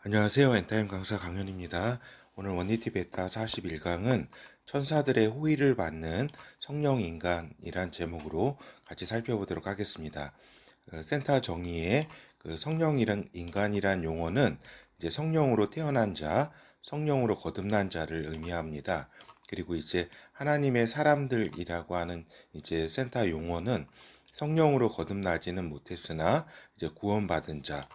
안녕하세요. 엔타임 강사 강현입니다. 오늘 원니티 베타 41강은 천사들의 호의를 받는 성령 인간이란 제목으로 같이 살펴보도록 하겠습니다. 센터 정의의 성령이란 인간이란 용어는 이제 성령으로 태어난 자, 성령으로 거듭난 자를 의미합니다. 그리고 이제 하나님의 사람들이라고 하는 이제 센터 용어는 성령으로 거듭나지는 못했으나 이제 구원받은 자,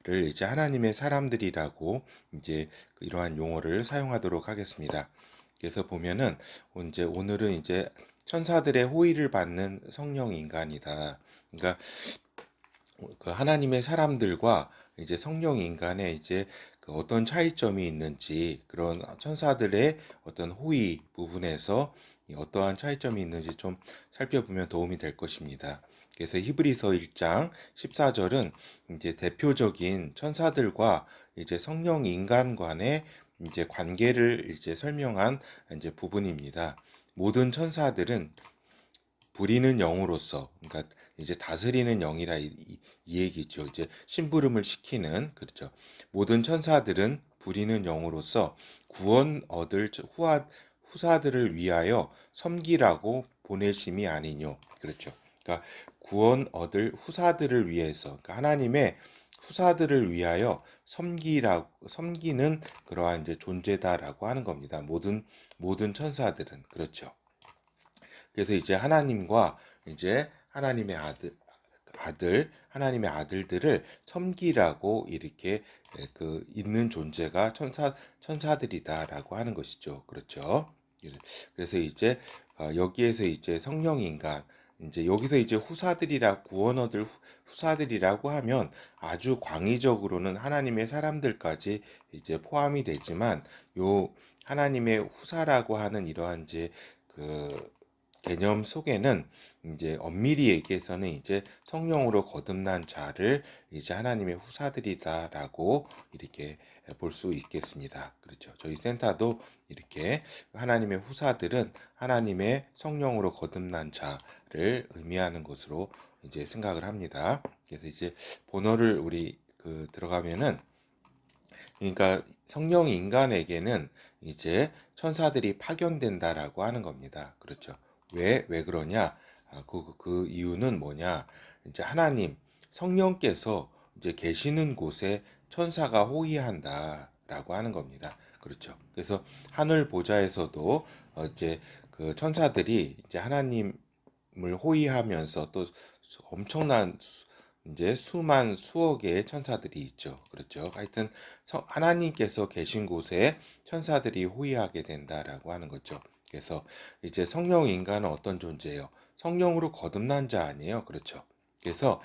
그를 이제 하나님의 사람들이라고 이제 이러한 용어를 사용하도록 하겠습니다. 그래서 보면은 이제 오늘은 이제 천사들의 호의를 받는 성령 인간이다. 그러니까 그 하나님의 사람들과 이제 성령 인간의 이제 그 어떤 차이점이 있는지 그런 천사들의 어떤 호의 부분에서 어떠한 차이점이 있는지 좀 살펴보면 도움이 될 것입니다. 그래서 히브리서 1장 14절은 이제 대표적인 천사들과 이제 성령 인간 간의 이제 관계를 이제 설명한 이제 부분입니다. 모든 천사들은 부리는 영으로서, 그러니까 이제 다스리는 영이라 이 얘기죠. 이제 심부름을 시키는, 그렇죠. 모든 천사들은 부리는 영으로서 구원 얻을 후사들을 위하여 섬기라고 보내심이 아니뇨. 그렇죠. 그러니까 구원 얻을 후사들을 위해서, 그러니까 하나님의 후사들을 위하여 섬기는 그러한 이제 존재다라고 하는 겁니다. 모든 천사들은 그렇죠. 그래서 이제 하나님과 이제 하나님의 하나님의 아들들을 섬기라고 이렇게 있는 존재가 천사들이다라고 하는 것이죠. 그렇죠. 그래서 이제 여기에서 이제 성령 인간, 이제 여기서 이제 구원 얻을 후사들이라고 하면 아주 광의적으로는 하나님의 사람들까지 이제 포함이 되지만 요 하나님의 후사라고 하는 이러한 이제 그 개념 속에는 이제 엄밀히 얘기해서는 이제 성령으로 거듭난 자를 이제 하나님의 후사들이다라고 이렇게 볼 수 있겠습니다. 그렇죠. 저희 센터도 이렇게 하나님의 후사들은 하나님의 성령으로 거듭난 자를 의미하는 것으로 이제 생각을 합니다. 그래서 이제 본어를 우리 들어가면은 그러니까 성령 인간에게는 이제 천사들이 파견된다라고 하는 겁니다. 그렇죠. 왜 그러냐? 그 이유는 뭐냐? 이제 하나님, 성령께서 이제 계시는 곳에 천사가 호위한다라고 하는 겁니다. 그렇죠. 그래서 하늘 보좌에서도 이제 그 천사들이 이제 하나님을 호위하면서 또 엄청난 이제 수억 개의 천사들이 있죠. 그렇죠. 하여튼 하나님께서 계신 곳에 천사들이 호위하게 된다라고 하는 거죠. 그래서 이제 성령 인간은 어떤 존재예요? 성령으로 거듭난 자 아니에요. 그렇죠. 그래서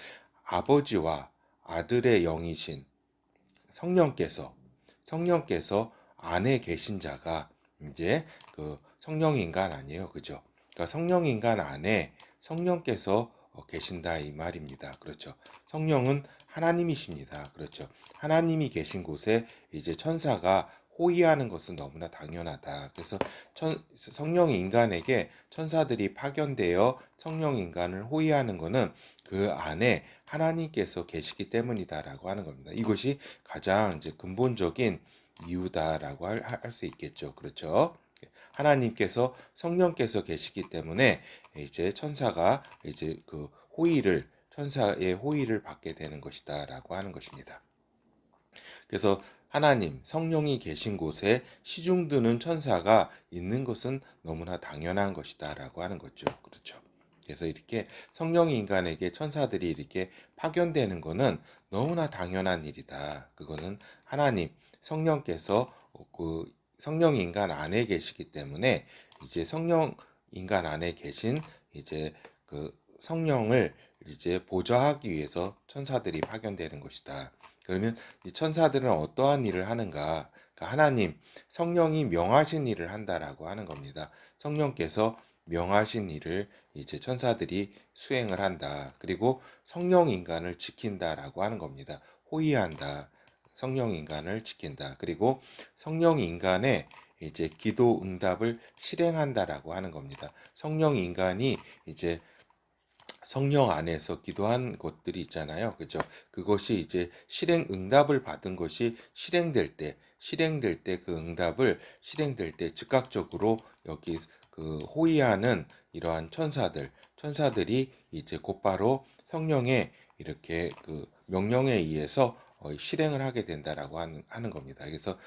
아버지와 아들의 영이신 성령께서 안에 계신 자가 이제 그 성령 인간 아니에요. 그죠? 그러니까 성령 인간 안에 성령께서 계신다 이 말입니다. 그렇죠. 성령은 하나님이십니다. 그렇죠. 하나님이 계신 곳에 이제 천사가 호위하는 것은 너무나 당연하다. 그래서 성령 인간에게 천사들이 파견되어 성령 인간을 호위하는 것은 그 안에 하나님께서 계시기 때문이다라고 하는 겁니다. 이것이 가장 이제 근본적인 이유다라고 할 수 있겠죠. 그렇죠. 하나님께서 성령께서 계시기 때문에 이제 천사가 이제 천사의 호의를 받게 되는 것이다라고 하는 것입니다. 그래서 하나님, 성령이 계신 곳에 시중드는 천사가 있는 것은 너무나 당연한 것이다라고 하는 거죠. 그렇죠. 그래서 이렇게 성령 인간에게 천사들이 이렇게 파견되는 것은 너무나 당연한 일이다. 그거는 하나님, 성령께서 성령 인간 안에 계시기 때문에 이제 성령 인간 안에 계신 이제 성령을 이제 보좌하기 위해서 천사들이 파견되는 것이다. 그러면 이 천사들은 어떠한 일을 하는가? 그러니까 하나님, 성령이 명하신 일을 한다라고 하는 겁니다. 성령께서 명하신 일을 이제 천사들이 수행을 한다. 그리고 성령 인간을 지킨다라고 하는 겁니다. 호위한다. 성령 인간을 지킨다. 그리고 성령 인간의 이제 기도 응답을 실행한다라고 하는 겁니다. 성령 인간이 이제 성령 안에서 기도한 것들이 있잖아요. 그죠? 그것이 이제 응답을 받은 것이 실행될 때 그 응답을 실행될 때 즉각적으로 여기 그 호위하는 이러한 천사들이 이제 곧바로 성령의 이렇게 그 명령에 의해서 실행을 하게 된다라고 하는 겁니다. 그래서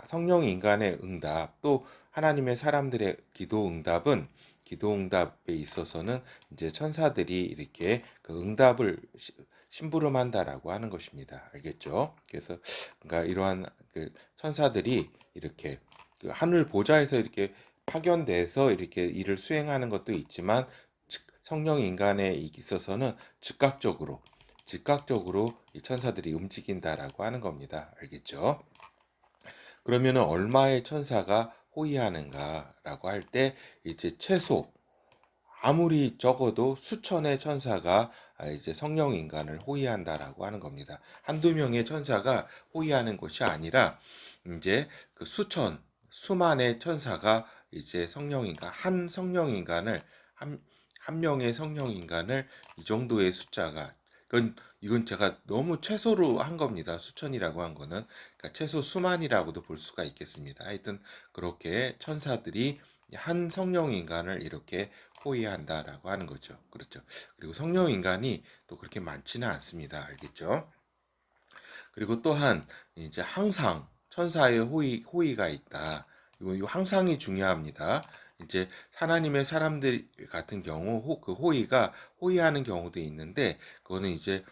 성령 인간의 응답 또 하나님의 사람들의 기도 응답에 있어서는 이제 천사들이 이렇게 그 응답을 심부름한다라고 하는 것입니다. 알겠죠? 그래서 그러니까 이러한 그 천사들이 이렇게 그 하늘 보좌에서 이렇게 파견돼서 이렇게 일을 수행하는 것도 있지만 성령 인간에 있어서는 즉각적으로 이 천사들이 움직인다라고 하는 겁니다. 알겠죠? 그러면은 얼마의 천사가 호위하는가라고 할 때 이제 최소 아무리 적어도 수천의 천사가 이제 성령 인간을 호위한다라고 하는 겁니다. 한두 명의 천사가 호위하는 것이 아니라 이제 그 수만의 천사가 이제 성령 인간을 한 명의 성령 인간을 이 정도의 숫자가 이건 제가 너무 최소로 한 겁니다. 수천이라고 한 거는 그러니까 최소 수만이라고도 볼 수가 있겠습니다. 하여튼 그렇게 천사들이 한 성령 인간을 이렇게 호위한다라고 하는 거죠. 그렇죠. 그리고 성령 인간이 또 그렇게 많지는 않습니다. 알겠죠? 그리고 또한 이제 항상 천사의 호의가 있다. 이 항상이 중요합니다. 이제 하나님의 사람들 같은 경우 그 호의가 호의하는 경우도 있는데 그거는 이제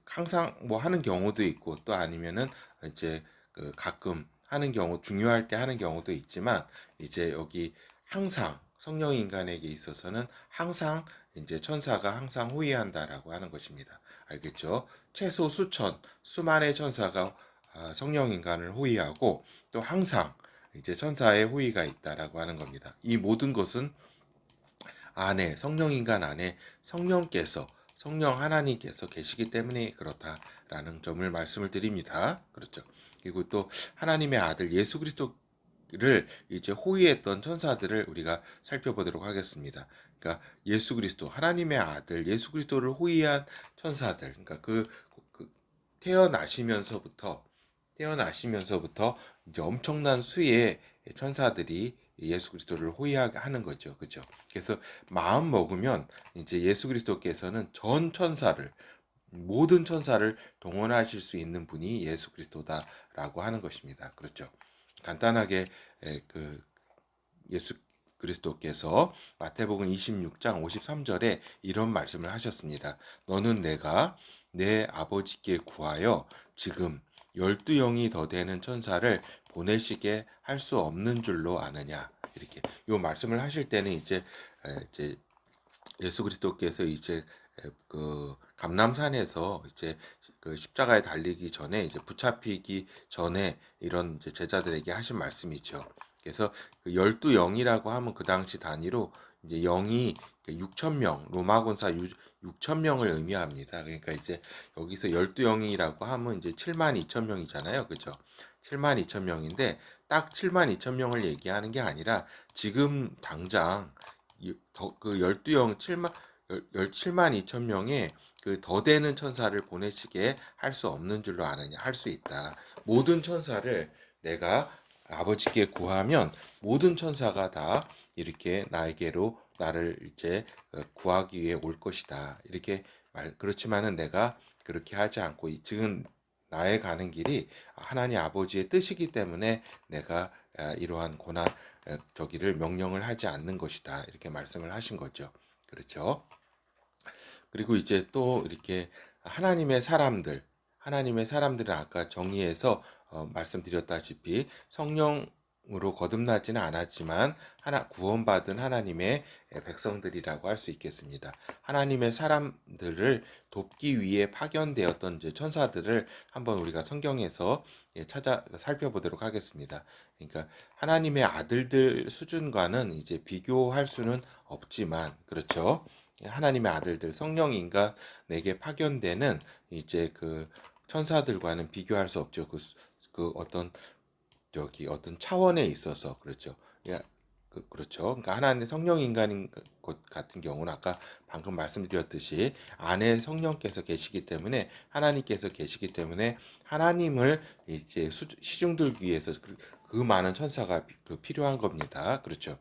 항상 뭐 하는 경우도 있고 또 아니면은 이제 그 가끔 하는 경우 중요할 때 하는 경우도 있지만 이제 여기 항상 성령 인간에게 있어서는 항상 이제 천사가 항상 호의한다라고 하는 것입니다. 알겠죠? 최소 수만의 천사가 성령 인간을 호위하고 또 항상 이제 천사의 호위가 있다라고 하는 겁니다. 이 모든 것은 성령 인간 안에 성령 하나님께서 계시기 때문에 그렇다라는 점을 말씀을 드립니다. 그렇죠. 그리고 또 하나님의 아들 예수 그리스도를 이제 호위했던 천사들을 우리가 살펴보도록 하겠습니다. 그러니까 예수 그리스도 하나님의 아들 예수 그리스도를 호위한 천사들, 그러니까 그 태어나시면서부터 이제 엄청난 수의 천사들이 예수 그리스도를 호위하게 하는 거죠. 그죠? 그래서 마음 먹으면 이제 예수 그리스도께서는 모든 천사를 동원하실 수 있는 분이 예수 그리스도다라고 하는 것입니다. 그렇죠? 간단하게 그 예수 그리스도께서 마태복음 26장 53절에 이런 말씀을 하셨습니다. 너는 내가 내 아버지께 구하여 지금 12영이 더 되는 천사를 보내시게 할 수 없는 줄로 아느냐. 이렇게 요 말씀을 하실 때는 이제 예수 그리스도께서 이제 그 감람산에서 이제 그 십자가에 달리기 전에 이제 붙잡히기 전에 이런 이제 제자들에게 하신 말씀이죠. 그래서 그 열두 영이라고 하면 그 당시 단위로 이제 영이 6천 명 로마군사 6천 명을 의미합니다. 그러니까 이제 여기서 열두 영이라고 하면 이제 7만 2천 명이잖아요. 그죠? 7만 2천 명인데 딱 7만 2천 명을 얘기하는 게 아니라 지금 당장 그 12영 7만 2천 명의 그 더 되는 천사를 보내시게 할 수 없는 줄로 아느냐. 할 수 있다. 모든 천사를 내가 아버지께 구하면 모든 천사가 다 이렇게 나에게로 나를 이제 구하기 위해 올 것이다. 이렇게 그렇지만은 내가 그렇게 하지 않고 지금 나의 가는 길이 하나님 아버지의 뜻이기 때문에 내가 이러한 저기를 명령을 하지 않는 것이다. 이렇게 말씀을 하신 거죠. 그렇죠. 그리고 이제 또 이렇게 하나님의 사람들은 아까 정의해서 말씀드렸다시피 성령으로 거듭나지는 않았지만 구원받은 하나님의 백성들이라고 할 수 있겠습니다. 하나님의 사람들을 돕기 위해 파견되었던 이제 천사들을 한번 우리가 성경에서 살펴보도록 하겠습니다. 그러니까 하나님의 아들들 수준과는 이제 비교할 수는 없지만 그렇죠. 하나님의 아들들 성령 인간에게 파견되는 이제 그 천사들과는 비교할 수 없죠. 그 어떤 차원에 있어서 그렇죠. 예, 그렇죠. 그러니까 하나님의 성령 인간인 것 같은 경우는 아까 방금 말씀드렸듯이 안에 성령께서 계시기 때문에 하나님께서 계시기 때문에 하나님을 이제 시중들기 위해서 그 많은 천사가 필요한 겁니다. 그렇죠.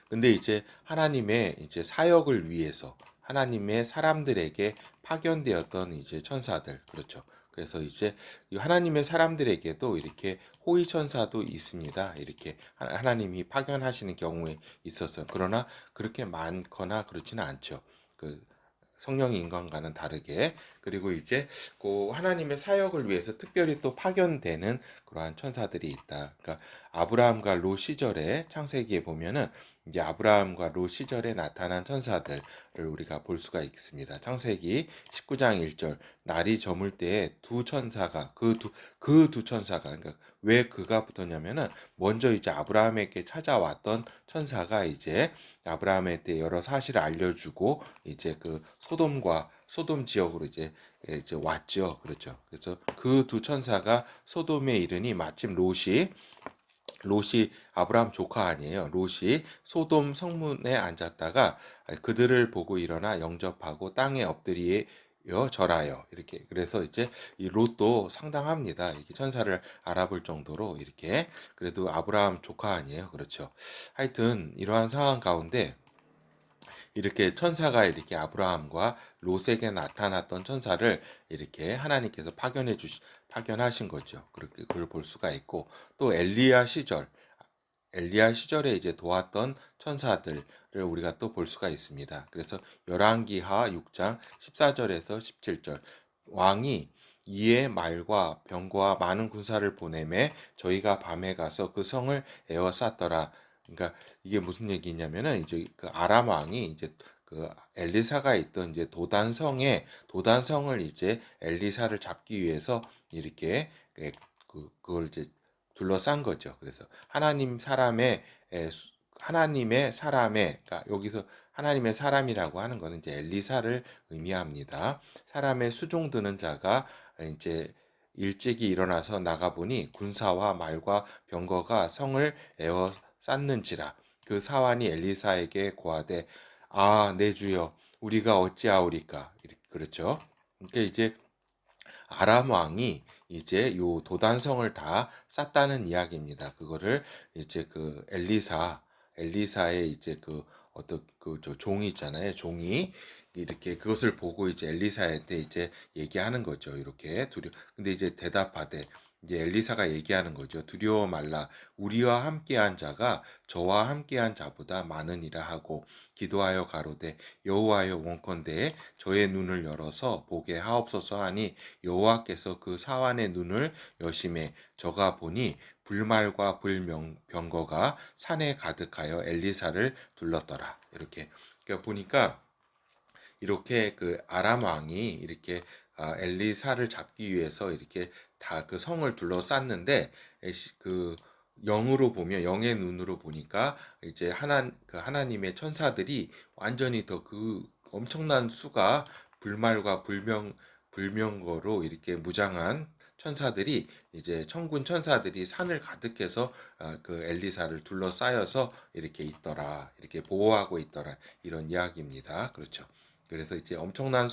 근데 이제 하나님의 이제 사역을 위해서 하나님의 사람들에게 파견되었던 이제 천사들, 그렇죠. 그래서 이제 이 하나님의 사람들에게도 이렇게 호위 천사도 있습니다. 이렇게 하나님이 파견하시는 경우에 있었어요. 그러나 그렇게 많거나 그렇지는 않죠. 그 성령의 인간과는 다르게. 그리고 이제 그 하나님의 사역을 위해서 특별히 또 파견되는 그러한 천사들이 있다. 그러니까 아브라함과 롯 시절에 창세기에 보면은 이제 아브라함과 롯 시절에 나타난 천사들을 우리가 볼 수가 있습니다. 창세기 19장 1절, 날이 저물 때에 두 천사가 그 두 천사가, 그러니까 왜 그가 붙었냐면은 먼저 이제 아브라함에게 찾아왔던 천사가 이제 아브라함한테 여러 사실을 알려주고 이제 그 소돔 지역으로 이제 왔죠. 그렇죠. 그래서 그 두 천사가 소돔에 이르니 마침 롯이 아브라함 조카 아니에요. 롯이 소돔 성문에 앉았다가 그들을 보고 일어나 영접하고 땅에 엎드리에 절하여 이렇게. 그래서 이제 이 롯도 상당합니다. 이렇게 천사를 알아볼 정도로 이렇게. 그래도 아브라함 조카 아니에요. 그렇죠. 하여튼 이러한 상황 가운데 이렇게 천사가 이렇게 아브라함과 롯에게 나타났던 천사를 이렇게 하나님께서 파견하신 거죠. 그렇게 그걸 볼 수가 있고, 또 엘리야 시절에 이제 도왔던 천사들을 우리가 또 볼 수가 있습니다. 그래서 열왕기하 6장 14절에서 17절, 왕이 이에 말과 병거와 많은 군사를 보내매 저희가 밤에 가서 그 성을 에워쌌더라. 그러니까 이게 무슨 얘기냐면은 이제 그 아람 왕이 이제 그 엘리사가 있던 이제 도단성을 이제 엘리사를 잡기 위해서 이렇게 그걸 이제 둘러싼 거죠. 그래서 하나님의 사람의, 그러니까 여기서 하나님의 사람이라고 하는 것은 이제 엘리사를 의미합니다. 사람의 수종 드는 자가 이제 일찍이 일어나서 나가보니 군사와 말과 병거가 성을 에워 쌓는지라. 그 사환이 엘리사에게 고하되, 아, 내 주여, 우리가 어찌하오리까. 그렇죠. 그러니까 이제 아람 왕이 이제 요 도단성을 다 쌌다는 이야기입니다. 그거를 이제 그 엘리사의 이제 그 어떤 그저 종이 있잖아요. 종이 이렇게 그것을 보고 이제 엘리사한테 이제 얘기하는 거죠. 이렇게 근데 이제 대답하되, 이제 엘리사가 얘기하는 거죠. 두려워 말라. 우리와 함께한 자가 저와 함께한 자보다 많으니라 하고 기도하여 가로되, 여호와여, 원컨대 저의 눈을 열어서 보게 하옵소서 하니 여호와께서 그 사환의 눈을 여심해 저가 보니 불말과 병거가 산에 가득하여 엘리사를 둘렀더라. 이렇게. 그러니까 보니까 이렇게 그 아람 왕이 이렇게 엘리사를 잡기 위해서 이렇게 다 그 성을 둘러쌌는데, 그 영으로 보면, 영의 눈으로 보니까 이제 하나님의 천사들이 완전히 더 그 엄청난 수가 불말과 불명거로 이렇게 무장한 천사들이, 이제 천군 천사들이 산을 가득해서 그 엘리사를 둘러싸여서 이렇게 있더라, 이렇게 보호하고 있더라, 이런 이야기입니다. 그렇죠. 그래서 이제 엄청난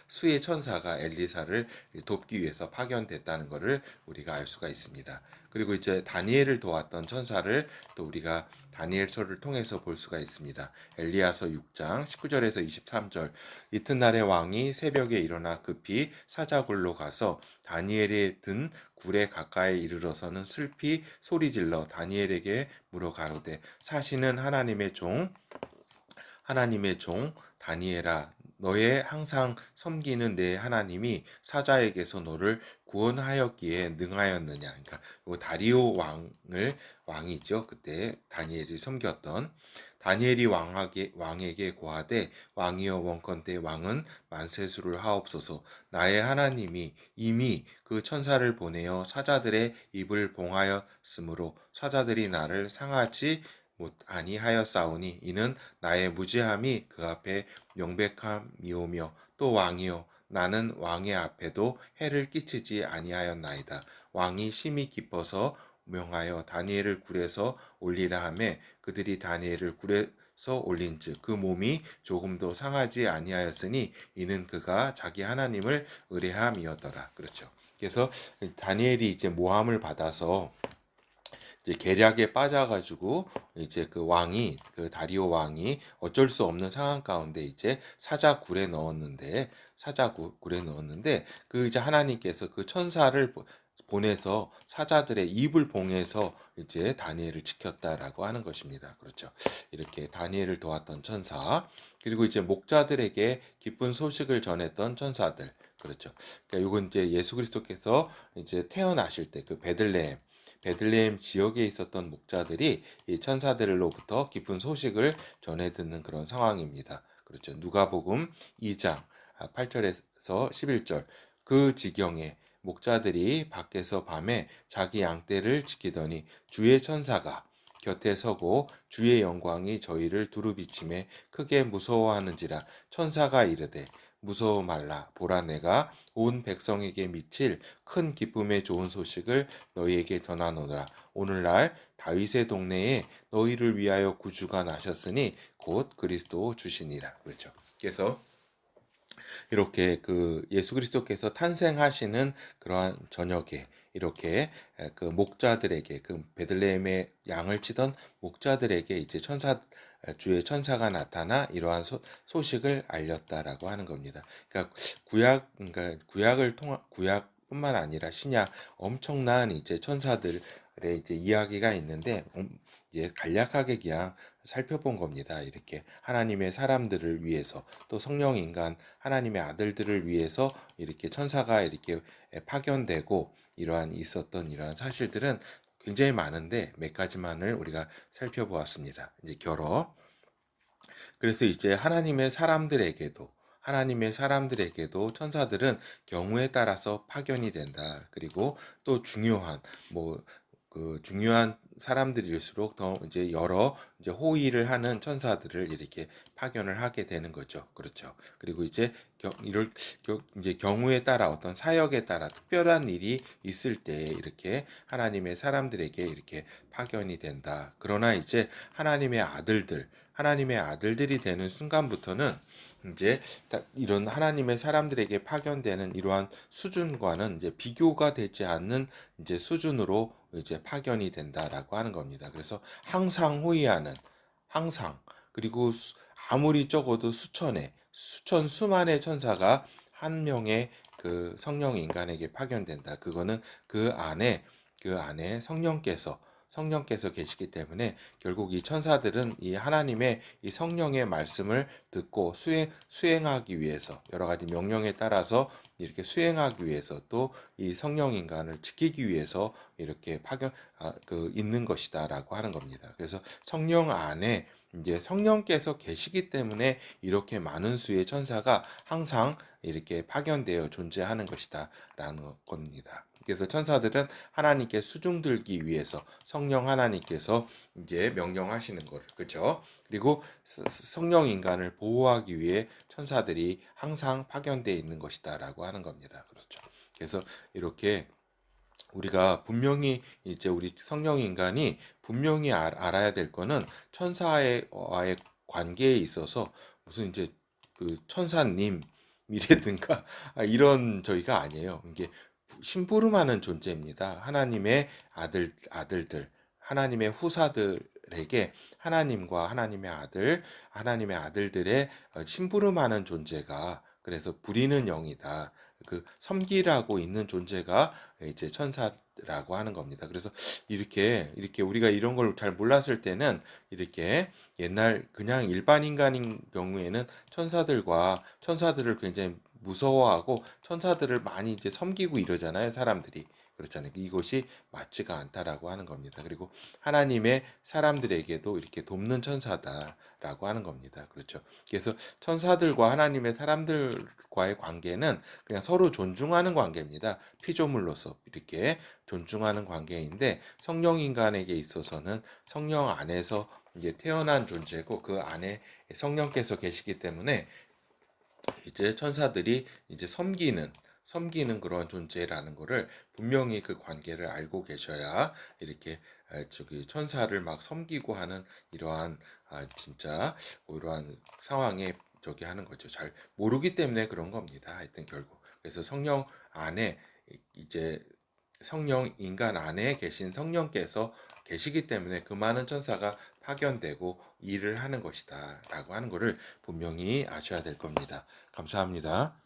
수의 천사가 엘리사를 돕기 위해서 파견됐다는 것을 우리가 알 수가 있습니다. 그리고 이제 다니엘을 도왔던 천사를 또 우리가 다니엘서를 통해서 볼 수가 있습니다. 엘리야서 6장 19절에서 23절, 이튿날에 왕이 새벽에 일어나 급히 사자굴로 가서 다니엘이 든 굴에 가까이 이르러서는 슬피 소리질러 다니엘에게 물어 가로되, 사시는 하나님의 종 다니엘아, 너의 항상 섬기는 내 하나님이 사자에게서 너를 구원하였기에 능하였느냐. 그러니까 요 다리오 왕이죠. 그때 다니엘이 섬겼던. 다니엘이 왕에게 고하되, 왕이여, 원컨대 왕은 만세수를 하옵소서. 나의 하나님이 이미 그 천사를 보내어 사자들의 입을 봉하였으므로 사자들이 나를 상하지 아니하였사오니, 이는 나의 무지함이 그 앞에 명백함이오며 또 왕이요, 나는 왕의 앞에도 해를 끼치지 아니하였나이다. 왕이 심히 기뻐서 명하여 다니엘을 굴에서 올리라 하매 그들이 다니엘을 굴에서 올린즉 그 몸이 조금도 상하지 아니하였으니 이는 그가 자기 하나님을 의뢰함이었더라. 그렇죠. 그래서 다니엘이 이제 모함을 받아서 이제 계략에 빠져가지고 이제 그 다리오 왕이 어쩔 수 없는 상황 가운데 이제 사자굴에 넣었는데 그 이제 하나님께서 그 천사를 보내서 사자들의 입을 봉해서 이제 다니엘을 지켰다라고 하는 것입니다. 그렇죠. 이렇게 다니엘을 도왔던 천사, 그리고 이제 목자들에게 기쁜 소식을 전했던 천사들. 그렇죠. 그러니까 이건 이제 예수 그리스도께서 이제 태어나실 때 그 베들레헴 지역에 있었던 목자들이 이 천사들로부터 기쁜 소식을 전해 듣는 그런 상황입니다. 그렇죠. 누가복음 2장 8절에서 11절 그 지경에 목자들이 밖에서 밤에 자기 양떼를 지키더니 주의 천사가 곁에 서고 주의 영광이 저희를 두루비침에 크게 무서워하는지라 천사가 이르되 무서워 말라 보라 내가 온 백성에게 미칠 큰 기쁨의 좋은 소식을 너희에게 전하노라 오늘날 다윗의 동네에 너희를 위하여 구주가 나셨으니 곧 그리스도 주시니라. 그렇죠. 그래서 이렇게 그 예수 그리스도께서 탄생하시는 그러한 저녁에 이렇게 그 목자들에게 그 베들레헴의 양을 치던 목자들에게 이제 주의 천사가 나타나 이러한 소식을 알렸다라고 하는 겁니다. 그러니까 구약뿐만 아니라 신약 엄청난 이제 천사들의 이제 이야기가 있는데 이제 간략하게 그냥 살펴본 겁니다. 이렇게 하나님의 사람들을 위해서 또 성령 인간 하나님의 아들들을 위해서 이렇게 천사가 이렇게 파견되고 있었던 이러한 사실들은 굉장히 많은데 몇 가지만을 우리가 살펴보았습니다. 이제 그래서 이제 하나님의 사람들에게도 천사들은 경우에 따라서 파견이 된다. 그리고 또 중요한 사람들일수록 더 이제 여러 이제 호의를 하는 천사들을 이렇게 파견을 하게 되는 거죠. 그렇죠. 그리고 이제 이제 경우에 따라 어떤 사역에 따라 특별한 일이 있을 때 이렇게 하나님의 사람들에게 이렇게 파견이 된다. 그러나 이제 하나님의 아들들이 되는 순간부터는 이제 이런 하나님의 사람들에게 파견되는 이러한 수준과는 이제 비교가 되지 않는 이제 수준으로 이제 파견이 된다라고 하는 겁니다. 그래서 항상 호위하는 항상 그리고 아무리 적어도 수만의 천사가 한 명의 그 성령 인간에게 파견된다. 그거는 그 안에 성령께서 계시기 때문에 결국 이 천사들은 이 하나님의 이 성령의 말씀을 듣고 수행하기 위해서 여러 가지 명령에 따라서 이렇게 수행하기 위해서 또 이 성령 인간을 지키기 위해서 이렇게 있는 것이다라고 하는 겁니다. 그래서 성령 안에 이제 성령께서 계시기 때문에 이렇게 많은 수의 천사가 항상 이렇게 파견되어 존재하는 것이다라는 겁니다. 그래서 천사들은 하나님께 수중들기 위해서 성령 하나님께서 이제 명령하시는 것, 그렇죠? 그리고 성령 인간을 보호하기 위해 천사들이 항상 파견되어 있는 것이다라고 하는 겁니다. 그렇죠? 그래서 이렇게 우리가 분명히 이제 우리 성령 인간이 분명히 알아야 될 거는 천사와의 관계에 있어서 무슨 이제 그 천사님이라든가 이런 저희가 아니에요. 이게 심부름하는 존재입니다. 하나님의 아들들, 하나님의 후사들에게 하나님과 하나님의 아들들의 심부름하는 존재가 그래서 부리는 영이다. 그 섬기라고 있는 존재가 이제 천사라고 하는 겁니다. 그래서 이렇게 우리가 이런 걸 잘 몰랐을 때는 이렇게 옛날 그냥 일반 인간인 경우에는 천사들을 굉장히 무서워하고 천사들을 많이 이제 섬기고 이러잖아요, 사람들이. 그렇잖아요. 이것이 맞지가 않다라고 하는 겁니다. 그리고 하나님의 사람들에게도 이렇게 돕는 천사다라고 하는 겁니다. 그렇죠. 그래서 천사들과 하나님의 사람들과의 관계는 그냥 서로 존중하는 관계입니다. 피조물로서 이렇게 존중하는 관계인데 성령 인간에게 있어서는 성령 안에서 이제 태어난 존재고 그 안에 성령께서 계시기 때문에 이제 천사들이 이제 섬기는 그런 존재라는 거를 분명히 그 관계를 알고 계셔야 이렇게 저기 천사를 막 섬기고 하는 이러한 진짜 이러한 상황에 저기 하는 거죠. 잘 모르기 때문에 그런 겁니다. 하여튼 결국 그래서 성령 안에 이제 성령 인간 안에 계신 성령께서 계시기 때문에 그 많은 천사가 파견되고 일을 하는 것이다 라고 하는 것을 분명히 아셔야 될 겁니다. 감사합니다.